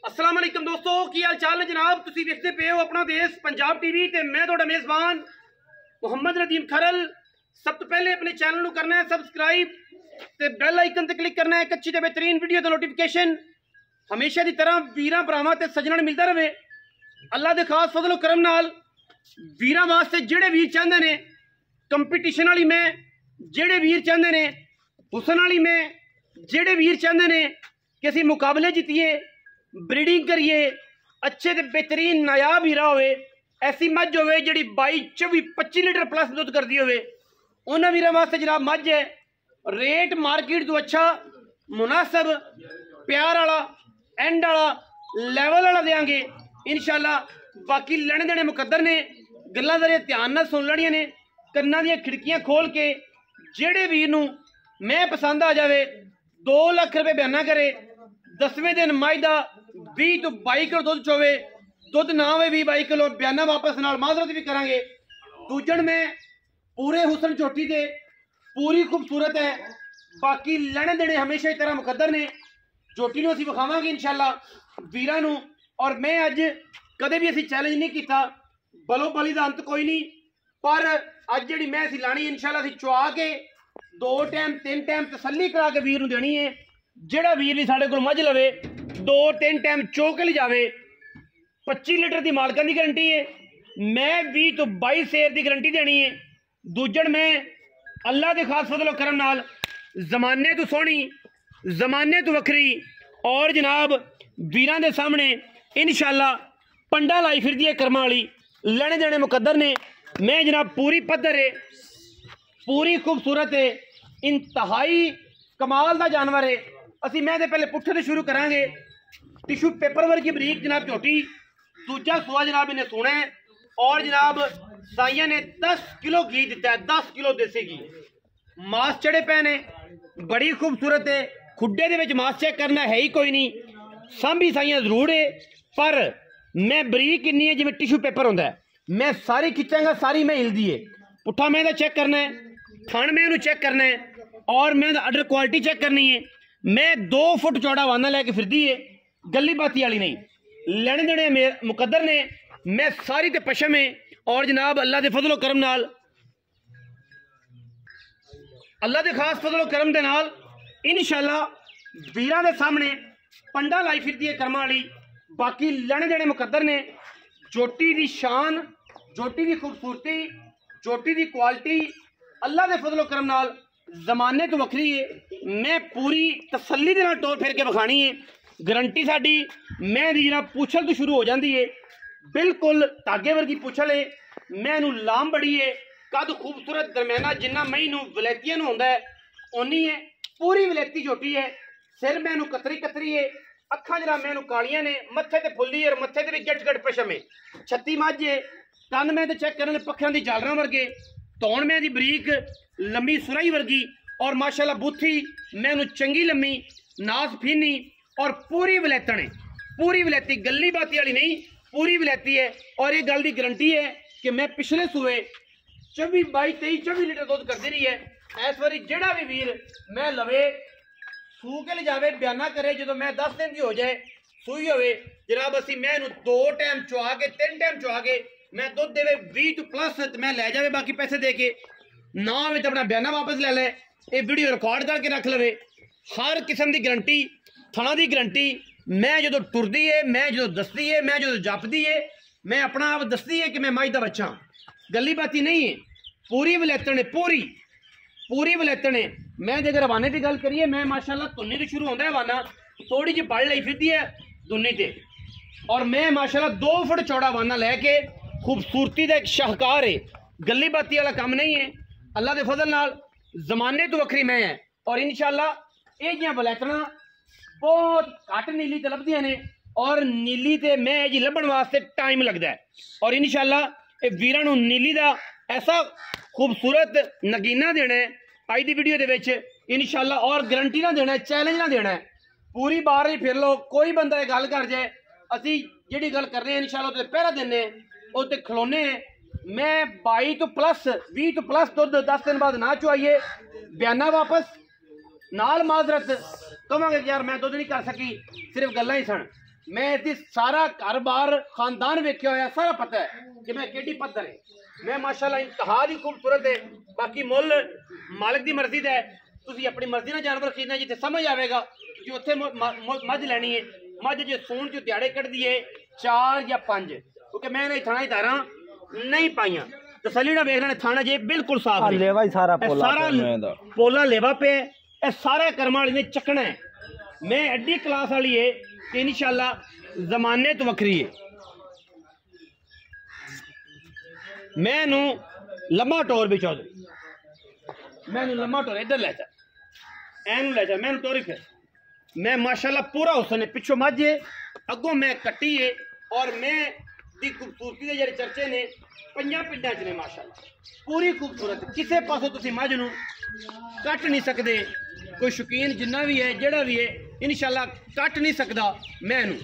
अस्सलाम वालेकुम दोस्तों, की हाल चाल है जनाब। तुसी देखते पे हो अपना देश पंजाब टीवी ते मैं तुहाडा मेज़बान मुहम्मद नदीम खरल। सब तो पहले अपने चैनल नू करना है सबसक्राइब ते बेल आइकन ते क्लिक करना है एक अच्छी ते बेहतरीन वीडियो दा नोटिफिकेशन हमेशा की तरह वीरां भरावां ते सज्जणां नूं मिलदा रहे। अल्लाह दे खास फजल करम नाल वीरां वास्ते जेड़े वीर चाहते ने कंपीटिशन वाली मैं, जेड़े वीर चाहते ने हुसन वाली मैं, जेड़े वीर चाहते ने कि असीं मुकाबले जीतीए, ब्रीडिंग करिए, अच्छे ते बेहतरीन नायाब हीरा होवे, ऐसी मझ होवे जिहड़ी 22-24-25 लीटर प्लस दुध करती होवे, उन्हां वीरां वास्ते जनाब मझ है रेट मार्केट तो अच्छा मुनासब प्यार वाला एंड वाला लैवल वाला देंगे इंशाल्लाह। बाकी लेने देने मुकद्दर ने, गल्लां जरे ध्यान नाल सुन लड़ियां ने, कन्नां दियां खिड़कियां खोल के जेड़े वीर नूं मैं पसंद आ जावे 2 लाख रुपए बयाना करे, 10वें दिन मझ दा 20 तो 22 किलो दुध चोवे, दुध ना होवे 20-22 किलो बयाना वापस नाल माजरत भी करांगे। दूजण में पूरे हुसन चोटी दे पूरी खूबसूरत है, बाकी लेने देने हमेशा की तरह मुकद्दर ने। चोटी नूं असीं विखावांगे इंशाल्लाह वीरां नूं, और मैं अज कदे भी असीं चैलेंज नहीं किया, बलो बली दा अंत कोई नहीं, पर अज जिहड़ी मैं असीं लाणी इंशाल्लाह असीं चुआ के 2 टाइम 3 टाइम तसल्ली करा के वीर नूं देनी है। जिहड़ा वीर भी साडे कोल मझ लवे 2-3 टाइम चो के ले जावे, 25 लीटर की मालकां की गारंटी है, मैं 20 तो 22 शेर की गारंटी देनी है। दूजण में अल्लाह के खास फजलो करम नाल जमाने तो सोहनी, जमाने तो वखरी, और जनाब वीरां दे सामने इंशाल्लाह पंडा लाई फिरदी है कर्मां वाली, लेने देने मुकद्दर ने। मैं जनाब पूरी पद्धर है, पूरी खूबसूरत है, इंतहाई कमाल का जानवर है। असी मैं पहले पुट्ठे तो शुरू करांगे। टिशू पेपर वर्गी बरीक जनाब झोटी, दूजा सुआ जनाब इन्हें सोना है, और जनाब साइया ने 10 किलो घी दिता है, 10 किलो देसी घी, मास चढ़े पे ने, बड़ी खूबसूरत है। खुड्डे दे विच मास चेक करना है ही कोई नहीं, सांभी साइया जरूर है, पर मैं बरीक इन्नी है जिवें टिशू पेपर होंदा है, मैं सारी खिंचांगा, सारी मैं हिलदी है। पुट्ठा मैं चेक करना है, थण मैं इहनूं चेक करना है, और मैं अडर क्वालिटी चेक करनी है। मैं 2 फुट चौड़ा वाना लैके फिरदी है, गली बाती वाली नहीं, लेने देने मुकद्दर ने। मैं सारी ते पशम है, और जनाब अल्लाह के फजलो करम नाल, अल्लाह के खास फजलो करम दे नाल इंशाल्लाह वीरां दे सामने पंडा लाई फिरदी है कर्मां वाली। बाकी लेने देने मुकद्दर ने। चोटी की शान, चोटी की खूबसूरती, चोटी की क्वालिटी अल्लाह के फजलो करम नाल जमाने तो वखरी है। मैं पूरी तसल्ली दे नाल टोर फेर के विखानी है, गारंटी साडी मैं दी जनाब पूछल तो शुरू हो जाती है, बिल्कुल धागे वर्गी पूछल है। मैं नूं लाम बड़ी है, कद खूबसूरत दरम्याना जिन्ना मई नूं वलैतियां नूं होंदा है उन्नी है, पूरी वलैती झोटी है। सिर मैनू कतरी कतरी है, अखा जरा मैनू कालियां ने, मत्थे ते फुल्ली और मत्थे ते भी गट गट पशम है। 36 मझ है, कन मैं चेक करने पखियां दी जालरां वर्गे, तौण मैं दी बरीक लंबी सुराई वर्गी, और माशाल्लाह बुथी मैनू चंगी लम्मी, नास फीनी, और पूरी वलैतन है, पूरी वलैती, गली बाती वाली नहीं, पूरी वलैती है। और ये गल की गारंटी है कि मैं पिछले सूए 22-23-24 लीटर दुध करती रही है। इस बारी जेड़ा भी वीर मैं लवे सू के ले जावे, बयाना करे जो मैं 10 दिन की हो जाए सूई होवे जनाब, असी मैं 2 टाइम चुआ के 3 टाइम चुआ के मैं दुध देवे 20 तो प्लस मैं लै जावे, बाकी पैसे दे के ना हो तो अपना बयाना वापस ले ले, ये वीडियो रिकॉर्ड करके रख लवे। हर किस्म की गारंटी, थणा की गारंटी, मैं जो टुरदी है, मैं जो दसदी है, मैं जो जपदी है, मैं अपना आप दसदी है कि मैं मझ दा बच्चा, गली बाती नहीं है, पूरी वलैतन है, पूरी पूरी वलैतन है। मैं अगर हवाने की गल करिए, मैं माशाल्लाह धुन्नी तो शुरू होता है हवाना, थोड़ी जी बड़ लाई फिरती है धुन्नी ते, और मैं माशाल्लाह 2 फुट चौड़ा वाना लैके खूबसूरती का एक शाहकार है, गली बाती वाला काम नहीं है। अल्लाह के फजल नाल जमाने तो वखरी मैं है, और इंशाल्लाह ये जियां वलैतना बहुत घट नीली ते लभदियां ने, और नीली ते मैं जी लभण वास्ते टाइम लगता है, और इंशाल्लाह ये वीरां नूं नीली दा ऐसा खूबसूरत नगीना देना है अज की वीडियो के इंशाल्लाह, और गारंटी ना देना है, चैलेंज ना देना है। पूरी बार ही फिर लो, कोई बंदा गल कर जाए, असी जी गल करने हैं इंशाल्लाह तो पहरा देने उत्ते खलोने हैं। मैं 22 तो प्लस 20 तो प्लस दुध 10 दिन बाद ना चुआइए, बयाना वापस नाल माजरत कहांगे यार मैं दुध नहीं कर सकी, सिर्फ गल्लां ही सन। मैं इसकी सारा घर बार खानदान वेख्या होया, सारा पता है कि मैं केडी पत्थर है। मैं माशाल्लाह इंतहा दी खूबसूरत है। बाकी मुल मालिक दी मर्जी दा है। तुसी अपनी मर्जी नाल जानवर खरीदना, जिथे समझ आवेगा कि उत्थे मझ लैनी है। मझ जे सून च दिहाड़े कटदी है 4 या 5, क्योंकि मैं नहीं थाना धारा नहीं पाइया। तसली ना वेख लेना, थाना जे बिल्कुल साफ है। लेवा ही सारा पोला लेवा पे ए सारे कर्मा वाली ने चकना है। मैं एडी क्लास वाली है कि इंशाल्लाह जमाने तो वखरी है। मैनू लम्मा टोर भी चौधरी, मैनू लम्मा टोर इधर ले जा, एनू ले जा, मैनू टोरी फिर। मैं माशाल्लाह पूरा हुसन है, पिछों मझ है, अगों मैं कट्टी है। और मैं दी खूबसूरती के जेडे चर्चे ने 5 पिंडां च ने माशाल्लाह पूरी खूबसूरत। किसी पासों तुसीं मझ नूं कट नहीं सकते। कोई शौकीन जिन्ना भी है जेड़ा भी है इंशाल्लाह कट नहीं सकता। मैनू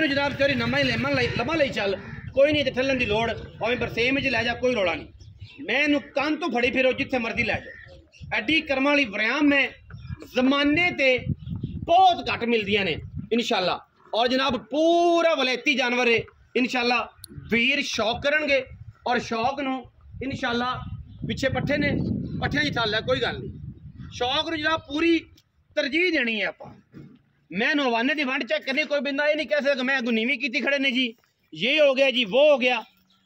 जनाब चोरी नमा ही लम्मा ले चल, कोई नहीं ठलन की लोड़, भावें बरसेम च लै जा, कोई रौला नहीं। मैनू कान तो फड़ी फिरो जिथे मर्जी लै जा। एडी कर्म वाली वरियाम में जमाने ते बहुत घट मिलदियां ने इंशाल्लाह। और जनाब पूरा वलैती जानवर है इंशाल्लाह। वीर शौक करनगे और शौक नू इंशाल्लाह पिछे पट्ठे ने, पट्ठियां च थल है, कोई गल नहीं। शौक नू जनाब पूरी तरजीह देनी है। आपां मैनू हवाने की वंड चेक करनी, कोई बंदा ये नहीं कह सकता मैं अगू नीवी की खड़े ने जी, ये हो गया जी, वो हो गया।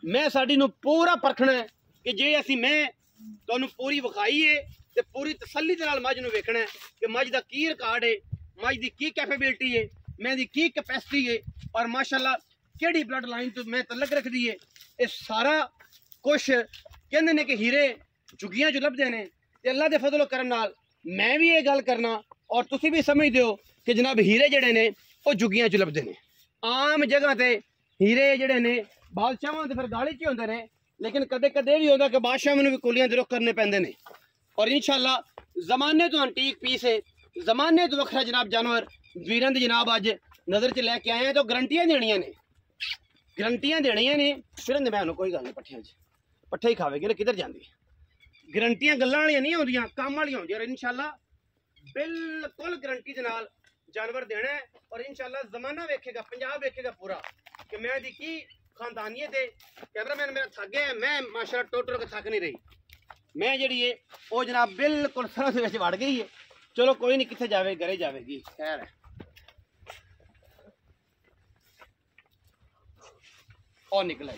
मैं साडी नू पूरा परखना है कि जे असी मैं तुहानू पूरी विखाई है ते पूरी तसल्ली दे नाल मझ नू वेखना है कि मझ दा की रिकॉर्ड है, मझ दी की कैपेबिलिटी है, मैं दी की कैपेसिटी है, और माशाल्लाह केड़ी ब्लड लाइन तो मैं तलक रखदी है। ये सारा कुछ कहंदे ने कि हीरे झुगियां जो लभदे ने, ते अल्लाह दे फजल करम नाल मैं भी ये गल करना और तुसी भी समझदे हो कि जनाब हीरे जेडे ने वो झुगियां च लभदे ने। आम जगह ते हीरे जेडे ने बादशाहां ते फिर गाली च होंदे ने, लेकिन कदे कदे भी होंदा कि बादशाहां नूं भी कुलियां दे रुख करने पैंदे ने। और इंशाल्लाह जमाने तो अंटीक पीस है, जमाने तो वखरा जनाब जानवर वीरां दी जनाब अज नजर च लैके आए हैं। तो गारंटियां देनियां ने, गारंटियां देनियां ने। फिर मैं कोई गल नहीं, पट्ठियां च पट्ठे ही खावेगी ना, किधर जांदी। गारंटियां गल्लां वालियां नहीं होंदियां, काम वालियां होंदियां। और इंशाल्लाह बिल्कुल गारंटी दे नाल जानवर देना है। और इंशाल्लाह जमाना वेखेगा, पंजाब वेखेगा पूरा कि मैं दी की खानदानियत है। कैमरामैन मेरा थक गया है, मैं माशाल्लाह टोटर के थक नहीं रही। मैं जी है वो जनाब बिल्कुल सरहद विच वड़ गई है। चलो कोई नहीं, कितने जावे, घरे जाएगी, खैर है। और निकला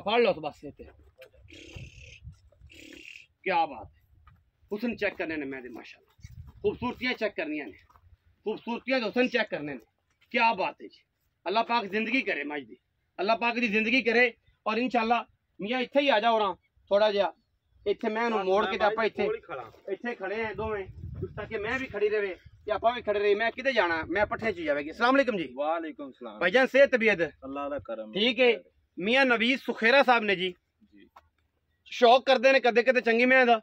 पढ़ लो तो बस लेते। क्या बात है, हुसन चेक करने ने मैं माशाल्लाह, खूबसूरतियां चेक करनियां ने, खूबसूरतियां हुसन चेक करने ने। क्या बात है जी, अल्लाह पाक जिंदगी करे मज दी, अल्लाह पाक दी जिंदगी करे। और इंशाल्लाह मियाँ इत्थे ही आ जाओ रहा थोड़ा जहा, इत्थे मैं मोड़ के आप इत्थे खड़े हैं दोवें, ताकि मैं भी खड़ी रहे ते आपां भी खड़े रहे। मैं किधर जाना, मैं पट्ठे च जावेगी। अस्सलाम वालेकुम जी। वालेकुम सलाम भाईजान, सेहत तबीयत अल्लाह दा करम ठीक है। मियाँ नवीस सुखेरा साहब ने जी शौक करते हैं कदे कदे चंगी मैं दा,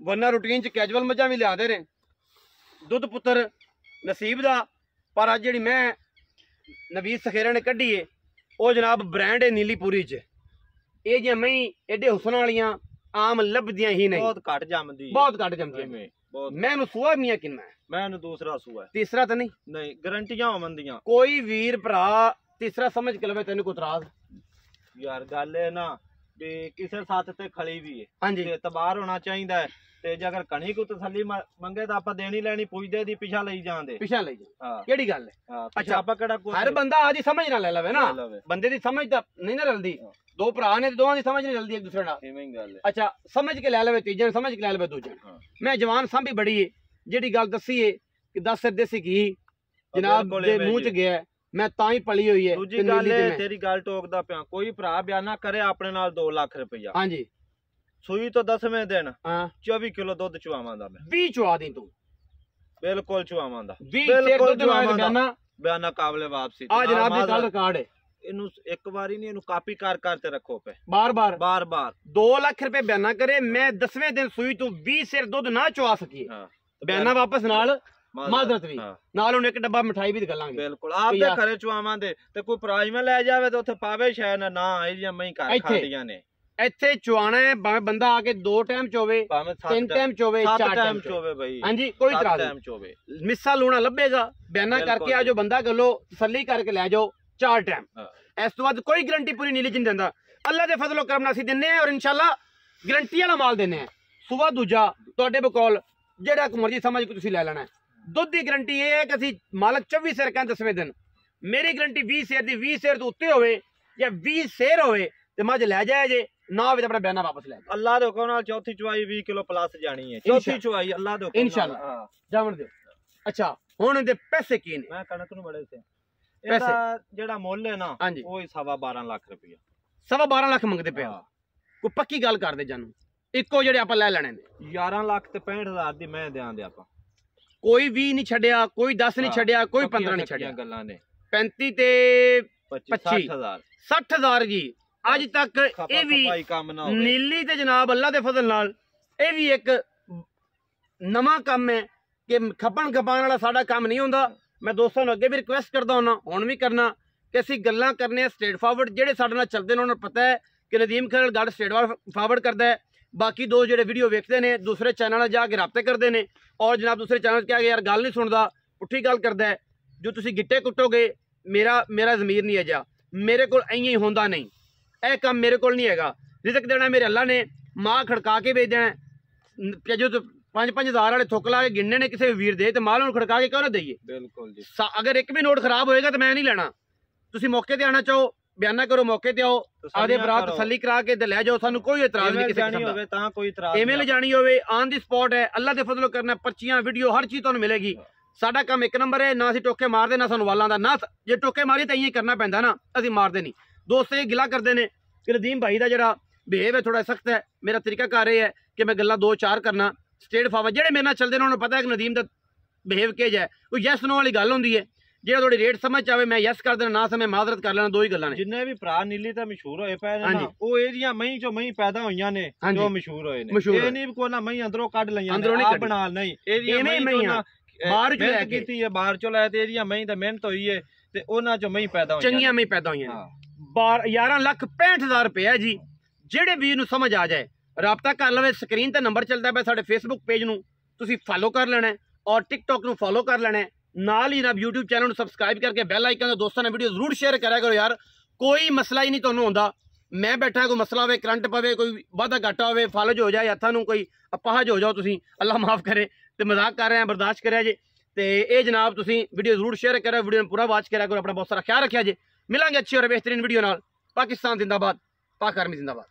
वरना रूटीन च कैजुअल मझां भी लियादे ने, दुध पुत्तर नसीब दा। पर अज जी मैं नवीस सुखेरा ने कड्ढी है वो जनाब ब्रांड है नीलीपुरी च। ये जी मई एडे हुसन वालियां आम लभदियां ही नहीं, बहुत घट जमदी, बहुत घट जमदी। मैनू सूआ मियाँ किन्ना है? मैनू दूसरा सूआ है। तीसरा तो नहीं? नहीं, गारंटियां होवंदियां। कोई कोई वीर भरा तीसरा समझ के लवे, तेन को इतराज? यार गल है ना भी किसे साथ ते खड़ी भी है, हाँ जी, ते एतबार होना चाहिए है। ते जे अगर कणी को तसल्ली मंगे तो आप देनी लेनी, पुछदे दी पिछा लई जांदे, पिछा ले जा। हां केड़ी गल है? हां, अच्छा, आप केड़ा को हर बंदा आदि समझ ना ले लवे ना, बंदे दी समझ ता नहीं ना रलदी। दो भरा ने, दोवां दी समझ नहीं रलदी एक दूसरे नाल। इवें गल है। अच्छा, समझ के ले लवे तीजे, समझ के ले लवे दूजे। मैं जवान सांभी बड़ी है, जेड़ी गल दसी है कि 10 सिर देसी घी जनाब दे मुंह च गया, मैं तां ही पली हुई है। दूजी गल है, तेरी गल टोकदा पिया, कोई भरा बयाना करे अपने नाल 2 लाख रुपया। हां जी, सूई तो 10वें दिन हां 24 किलो दुध चुआवां दा मैं, 20 चुआ दी तू, बिल्कुल चुआवां दा, 20 सिर दुध चुआवां दा बयाना काबले वापसी। आ जनाब दी गल रिकॉर्ड है। इनू एक बारी नहीं, इनू कापी कर ते रखो पे, बार बार बार बार 2 लाख रुपए बयाना करे, मैं 10वें दिन सूई तू 20 सिर दुध ना चुआ सकी। बयाना वापस नाल माजरत भी नाल, हुण एक डब्बा मिठाई भी गलांगे। बिल्कुल आप दे घरे चुआवां दे, ते कोई प्राइज में ले जावे तो उथे पावे शै ना, ना आई जी मैं घर खादियां ने। ਇੱਥੇ ਚੁਆਣਾ ਹੈ, ਭਾਵੇਂ ਬੰਦਾ ਆ ਕੇ 2 ਟਾਈਮ ਚ ਹੋਵੇ, ਭਾਵੇਂ 3 ਟਾਈਮ ਚ ਹੋਵੇ, 4 ਟਾਈਮ ਚ ਹੋਵੇ ਬਈ। ਹਾਂਜੀ, ਕੋਈ ਇਤਰਾਜ਼ ਟਾਈਮ ਚ ਹੋਵੇ, ਮਿੱਸਾ ਲੂਣਾ ਲੱਭੇਗਾ, ਬਿਆਨਾ ਕਰਕੇ ਆ ਜੋ ਬੰਦਾ ਗੱਲੋ ਤਸੱਲੀ ਕਰਕੇ ਲੈ ਜਾਓ 4 ਟਾਈਮ। ਇਸ ਤੋਂ ਬਾਅਦ ਕੋਈ ਗਰੰਟੀ ਪੂਰੀ ਨੀਲੀ ਚ ਨਹੀਂ ਦਿੰਦਾ। ਅੱਲਾ ਦੇ ਫਜ਼ਲੋ ਕਰਮ ਨਾਲ ਅਸੀਂ ਦਿੰਨੇ ਆ, ਔਰ ਇਨਸ਼ਾਅੱਲਾ ਗਰੰਟੀ ਵਾਲਾ ਮਾਲ ਦਿੰਨੇ ਆ। ਸੁਬਾ ਦੂਜਾ ਤੁਹਾਡੇ ਬਕੌਲ ਜਿਹੜਾ ਮਰਜ਼ੀ ਸਮਝ ਕੇ ਤੁਸੀਂ ਲੈ ਲੈਣਾ। ਦੁੱਧ ਦੀ ਗਰੰਟੀ ਇਹ ਹੈ ਕਿ ਅਸੀਂ ਮਾਲਕ 24 ਸੇਰ ਕਹਿੰਦੇ 10ਵੇਂ ਦਿਨ, ਮੇਰੀ ਗਰੰਟੀ 20 ਸੇਰ ਦੀ, 20 ਸੇਰ ਤੋਂ ਉੱਤੇ ਹੋਵੇ ਜਾਂ 20 ਸੇਰ ਹੋਵੇ ਤੇ ਮੱਝ ਲੈ ਜਾਏ ਜੇ, ਨਾ ਹੋਵੇ ਤਾਂ ਆਪਣਾ ਬਿਆਨਾ ਵਾਪਸ ਲੈ ਜਾਓ। ਅੱਲਾ ਦੇ ਹੁਕਮ ਨਾਲ ਚੌਥੀ ਚੁਆਈ 20 ਕਿਲੋ ਪਲੱਸ ਜਾਣੀ ਹੈ। ਚੌਥੀ ਚੁਆਈ ਅੱਲਾ ਦੇ ਹੁਕਮ ਨਾਲ ਇਨਸ਼ਾਅੱਲਾ ਜਾਵਣ ਦਿਓ। ਅੱਛਾ, ਹੁਣ ਇਹਦੇ ਪੈਸੇ ਕੀ ਨੇ? ਮੈਂ ਕਣਕ ਨੂੰ ਬੜੇ ਸੇ ਇਹਦਾ ਜਿਹੜਾ ਮੁੱਲ ਹੈ ਨਾ ਉਹ 12.5 ਲੱਖ ਰੁਪਇਆ। 12.5 ਲੱਖ ਮੰਗਦੇ ਪਿਆ। ਕੋਈ ਪੱਕੀ ਗੱਲ ਕਰਦੇ ਜਾਨੂੰ, ਇੱਕੋ ਜਿਹੜੇ ਆਪਾਂ ਲੈ ਲੈਣੇ ਨੇ। 11 ਲੱਖ ਤੇ 65,000 ਦੀ ਮੈਂ ਦਿਆਂਦੇ ਆਪਾਂ। ਕੋਈ 20 ਨਹੀਂ ਛੱਡਿਆ, ਕੋਈ 10 ਨਹੀਂ ਛੱਡਿਆ, ਕੋਈ 15 ਨਹੀਂ ਛੱਡਿਆ। ਗੱਲਾਂ ਨੇ 35 ਤੇ 25 60,000 ਜੀ। ਅੱਜ ਤੱਕ ਇਹ ਵੀ ਨੀਲੀ ਤੇ ਜਨਾਬ ਅੱਲਾ ਦੇ ਫਜ਼ਲ ਨਾਲ ਇਹ ਵੀ ਇੱਕ ਨਵਾਂ ਕੰਮ ਹੈ ਕਿ ਖਪਣ ਖਪਾਣ ਵਾਲਾ ਸਾਡਾ ਕੰਮ ਨਹੀਂ ਹੁੰਦਾ। ਮੈਂ ਦੋਸਤਾਂ ਨੂੰ ਅੱਗੇ ਵੀ ਰਿਕੁਐਸਟ ਕਰਦਾ ਹੁੰਦਾ, ਹੁਣ ਵੀ ਕਰਨਾ, ਕਿ ਅਸੀਂ ਗੱਲਾਂ ਕਰਨੇ ਆ ਸਟੇਟ ਫਾਰਵਰਡ। ਜਿਹੜੇ ਸਾਡੇ ਨਾਲ ਚੱਲਦੇ ਨੇ ਉਹਨਾਂ ਨੂੰ ਪਤਾ ਹੈ ਕਿ ਨਦੀਮ ਖਰਲ ਗੱਲ ਸਟੇਟ ਫਾਰਵਰਡ ਕਰਦਾ ਹੈ। ਬਾਕੀ ਦੋ ਜਿਹੜੇ ਵੀਡੀਓ ਵੇਖਦੇ ਨੇ ਦੂਸਰੇ ਚੈਨਲਾਂ ਜਾ ਕੇ ਰਾਬਤੇ ਕਰਦੇ ਨੇ, ਔਰ ਜਨਾਬ ਦੂਸਰੇ ਚੈਨਲ ਕਿਹਾ ਗਿਆ ਯਾਰ ਗੱਲ ਨਹੀਂ ਸੁਣਦਾ, ਪੁੱਠੀ ਗੱਲ ਕਰਦਾ ਹੈ। ਜੋ ਤੁਸੀਂ ਗਿੱਟੇ ਕੁੱਟੋਗੇ, ਮੇਰਾ ਜ਼ਮੀਰ ਨਹੀਂ ਹੈ ਜਾ, ਮੇਰੇ ਕੋਲ ਐਂ ਹੀ ਹੁੰਦਾ ਨਹੀਂ, ਇਹ ਕੰਮ ਮੇਰੇ ਕੋਲ ਨਹੀਂ ਹੈਗਾ। ਰਿਜ਼ਕ ਦੇਣਾ ਮੇਰੇ ਅੱਲਾ ਨੇ, ਮਾਂ ਖੜਕਾ ਕੇ ਵੇਚ ਦੇਣਾ। ਜੋ 5-5 ਹਜ਼ਾਰ ਵਾਲੇ ਥੁੱਕ ਲਾ ਕੇ ਗਿਣਨੇ ਨੇ ਕਿਸੇ ਵੀਰ ਦੇ, ਤੇ ਮਾਲ ਨੂੰ ਖੜਕਾ ਕੇ ਕਿਉਂ ਨਾ ਦਈਏ? ਬਿਲਕੁਲ ਜੀ। ਅਗਰ ਇੱਕ ਵੀ ਨੋਟ ਖਰਾਬ ਹੋਏਗਾ ਤਾਂ ਮੈਂ ਨਹੀਂ ਲੈਣਾ। ਤੁਸੀਂ ਮੌਕੇ ਤੇ ਆਣਾ ਚਾਹੋ, ਬਿਆਨਾ ਕਰੋ, ਮੌਕੇ ਤੇ ਆਓ, ਆਦੇ ਭਰਾ ਤਸੱਲੀ ਕਰਾ ਕੇ ਤੇ ਲੈ ਜਾਓ, ਸਾਨੂੰ ਕੋਈ ਇਤਰਾਜ਼ ਨਹੀਂ ਕਿਸੇ ਕਿਸਮ ਦਾ। ਤਾਂ ਕੋਈ ਇਤਰਾਜ਼ ਐਵੇਂ ਲੈ ਜਾਣੀ ਹੋਵੇ ਆਨ ਦੀ ਸਪੌਟ ਹੈ, ਅੱਲਾ ਦੇ ਫਜ਼ਲੋਂ ਕਰਨਾ, ਪਰਚੀਆਂ ਵੀਡੀਓ ਹਰ ਚੀਜ਼ ਤੁਹਾਨੂੰ ਮਿਲੇਗੀ। ਸਾਡਾ ਕੰਮ ਇੱਕ ਨੰਬਰ ਹੈ, ਨਾ ਅਸੀਂ ਟੋਕੇ ਮਾਰਦੇ ਨਾ ਸਾਨੂੰ ਵਾਲਾਂ ਦਾ, ਨਾ ਜੇ ਟੋਕੇ ਮਾਰੀ ਤਾਂ ਇਂ ਕਰਨਾ ਪੈਂਦਾ ਨਾ, ਅਸੀਂ ਮਾਰਦੇ ਨਹੀਂ। ਦੋਸਤ ਇਹ ਗਿਲਾ ਕਰਦੇ ਨੇ ਕਿ ਨਦੀਮ ਭਾਈ ਦਾ ਜਿਹੜਾ ਬਿਹੇਵ ਹੈ ਥੋੜਾ ਸਖਤ ਹੈ। ਮੇਰਾ ਤਰੀਕਾ ਕਰ ਇਹ ਹੈ ਕਿ ਮੈਂ ਗੱਲਾਂ 2-4 ਕਰਨਾ ਸਟੇਟ ਫਾਰਵਰਡ। ਜਿਹੜੇ ਮੇਰੇ ਨਾਲ ਚੱਲਦੇ ਨੇ ਉਹਨਾਂ ਨੂੰ ਪਤਾ ਹੈ ਕਿ ਨਦੀਮ ਦਾ ਬਿਹੇਵ ਕਿਹੋ ਜਿਹਾ ਹੈ। ਕੋਈ ਯੈਸ ਨੋ ਵਾਲੀ ਗੱਲ ਹੁੰਦੀ ਹੈ, ਜਿਹੜਾ ਤੁਹਾਡੀ ਰੇਟ ਸਮਝ ਆਵੇ ਮੈਂ ਯੈਸ ਕਰ ਦੇਣਾ, ਨਾ ਸਮਝ ਮਾਜ਼ਰਤ ਕਰ ਲੈਣਾ, ਦੋ ਹੀ ਗੱਲਾਂ ਨੇ। ਜਿੰਨੇ ਵੀ ਭਰਾ ਨੀਲੀ ਤਾਂ ਮਸ਼ਹੂਰ ਹੋਏ ਪਏ ਨੇ ਨਾ, ਉਹ ਇਹਦੀਆਂ ਮਹੀਂ ਚੋਂ ਮਹੀਂ ਪੈਦਾ ਹੋਈਆਂ ਨੇ ਜੋ ਮਸ਼ਹੂਰ ਹੋਏ ਨੇ। ਇਹ ਨਹੀਂ ਕੋਈ ਨਾ ਮਹੀਂ ਅੰਦਰੋਂ ਕੱਢ ਲਈਆਂ ਨੇ ਆਪ ਬਣਾ, ਨਹੀਂ, ਇਹਦੀਆਂ ਮਹੀਂ ਬਾਹਰ ਚੋਂ ਲੈ ਕੇ ਕੀਤੀ ਹੈ, ਬਾਹਰ ਚੋਂ ਲੈ ਤੇ ਇਹਦੀਆਂ ਮਹੀਂ ਤਾਂ ਮਿਹਨਤ ਹੋਈ ਹੈ ਤੇ ਉਹਨਾਂ ਚੋਂ ਮਹੀਂ ਪੈਦਾ ਹੋਈਆਂ, ਚੰਗੀਆਂ ਮਹੀਂ ਪੈਦਾ ਹੋਈਆਂ। 11,65,000 ਰੁਪਏ ਜੀ। ਜਿਹੜੇ ਵੀਰ ਨੂੰ ਸਮਝ ਆ ਜਾਏ ਰਾਬਤਾ ਕਰ ਲਵੇ। ਸਕਰੀਨ ਤੇ ਨੰਬਰ ਚੱਲਦਾ ਪਿਆ, ਸਾਡੇ ਫੇਸਬੁੱਕ ਪੇਜ ਨੂੰ ਤੁਸੀਂ ਫਾਲੋ ਕਰ ਲੈਣਾ ਔਰ ਟਿਕਟੌਕ ਨੂੰ ਫਾਲੋ ਕਰ ਲੈਣਾ, ਨਾਲ ਹੀ ਜਨਾਬ YouTube ਚੈਨਲ ਨੂੰ ਸਬਸਕ੍ਰਾਈਬ ਕਰਕੇ ਬੈਲ ਆਈਕਨ ਦਾ ਦੋਸਤਾਂ ਨਾਲ ਵੀਡੀਓ ਜ਼ਰੂਰ ਸ਼ੇਅਰ ਕਰਿਆ ਕਰੋ ਯਾਰ। ਕੋਈ ਮਸਲਾ ਹੀ ਨਹੀਂ ਤੁਹਾਨੂੰ ਹੁੰਦਾ, ਮੈਂ ਬੈਠਾ ਕੋਈ ਮਸਲਾ ਹੋਵੇ, ਕਰੰਟ ਪਵੇ, ਕੋਈ ਵਾਧਾ ਘਾਟਾ ਹੋਵੇ, ਫਲਜ ਹੋ ਜਾਏ ਹੱਥਾਂ ਨੂੰ, ਕੋਈ ਅਪਾਹਜ ਹੋ ਜਾਓ, ਤੁਸੀਂ ਅੱਲਾ ਮਾਫ ਕਰੇ ਤੇ ਮਜ਼ਾਕ ਕਰ ਰਹੇ ਆ, ਬਰਦਾਸ਼ਤ ਕਰਿਆ ਜੇ। ਤੇ ਇਹ ਜਨਾਬ ਤੁਸੀਂ ਵੀਡੀਓ ਜ਼ਰੂਰ ਸ਼ੇਅਰ ਕਰਿਆ, ਵੀਡੀਓ ਨੂੰ ਪੂਰਾ ਵਾਚ ਕਰਿਆ ਕਰੋ। ਆਪਣਾ ਬਹੁਤ ਸਾਰਾ ਖਿਆਲ ਰੱਖਿਆ ਜੇ। ਮਿਲਾਂਗੇ ਅੱਛੀ ਔਰ ਬਿਹਤਰੀਨ ਵੀਡੀਓ ਨਾਲ। ਪਾਕਿਸਤਾਨ ਜ਼ਿੰਦਾਬਾਦ, ਪਾਕ ਆਰਮੀ ਜ਼ਿੰਦਾਬਾਦ।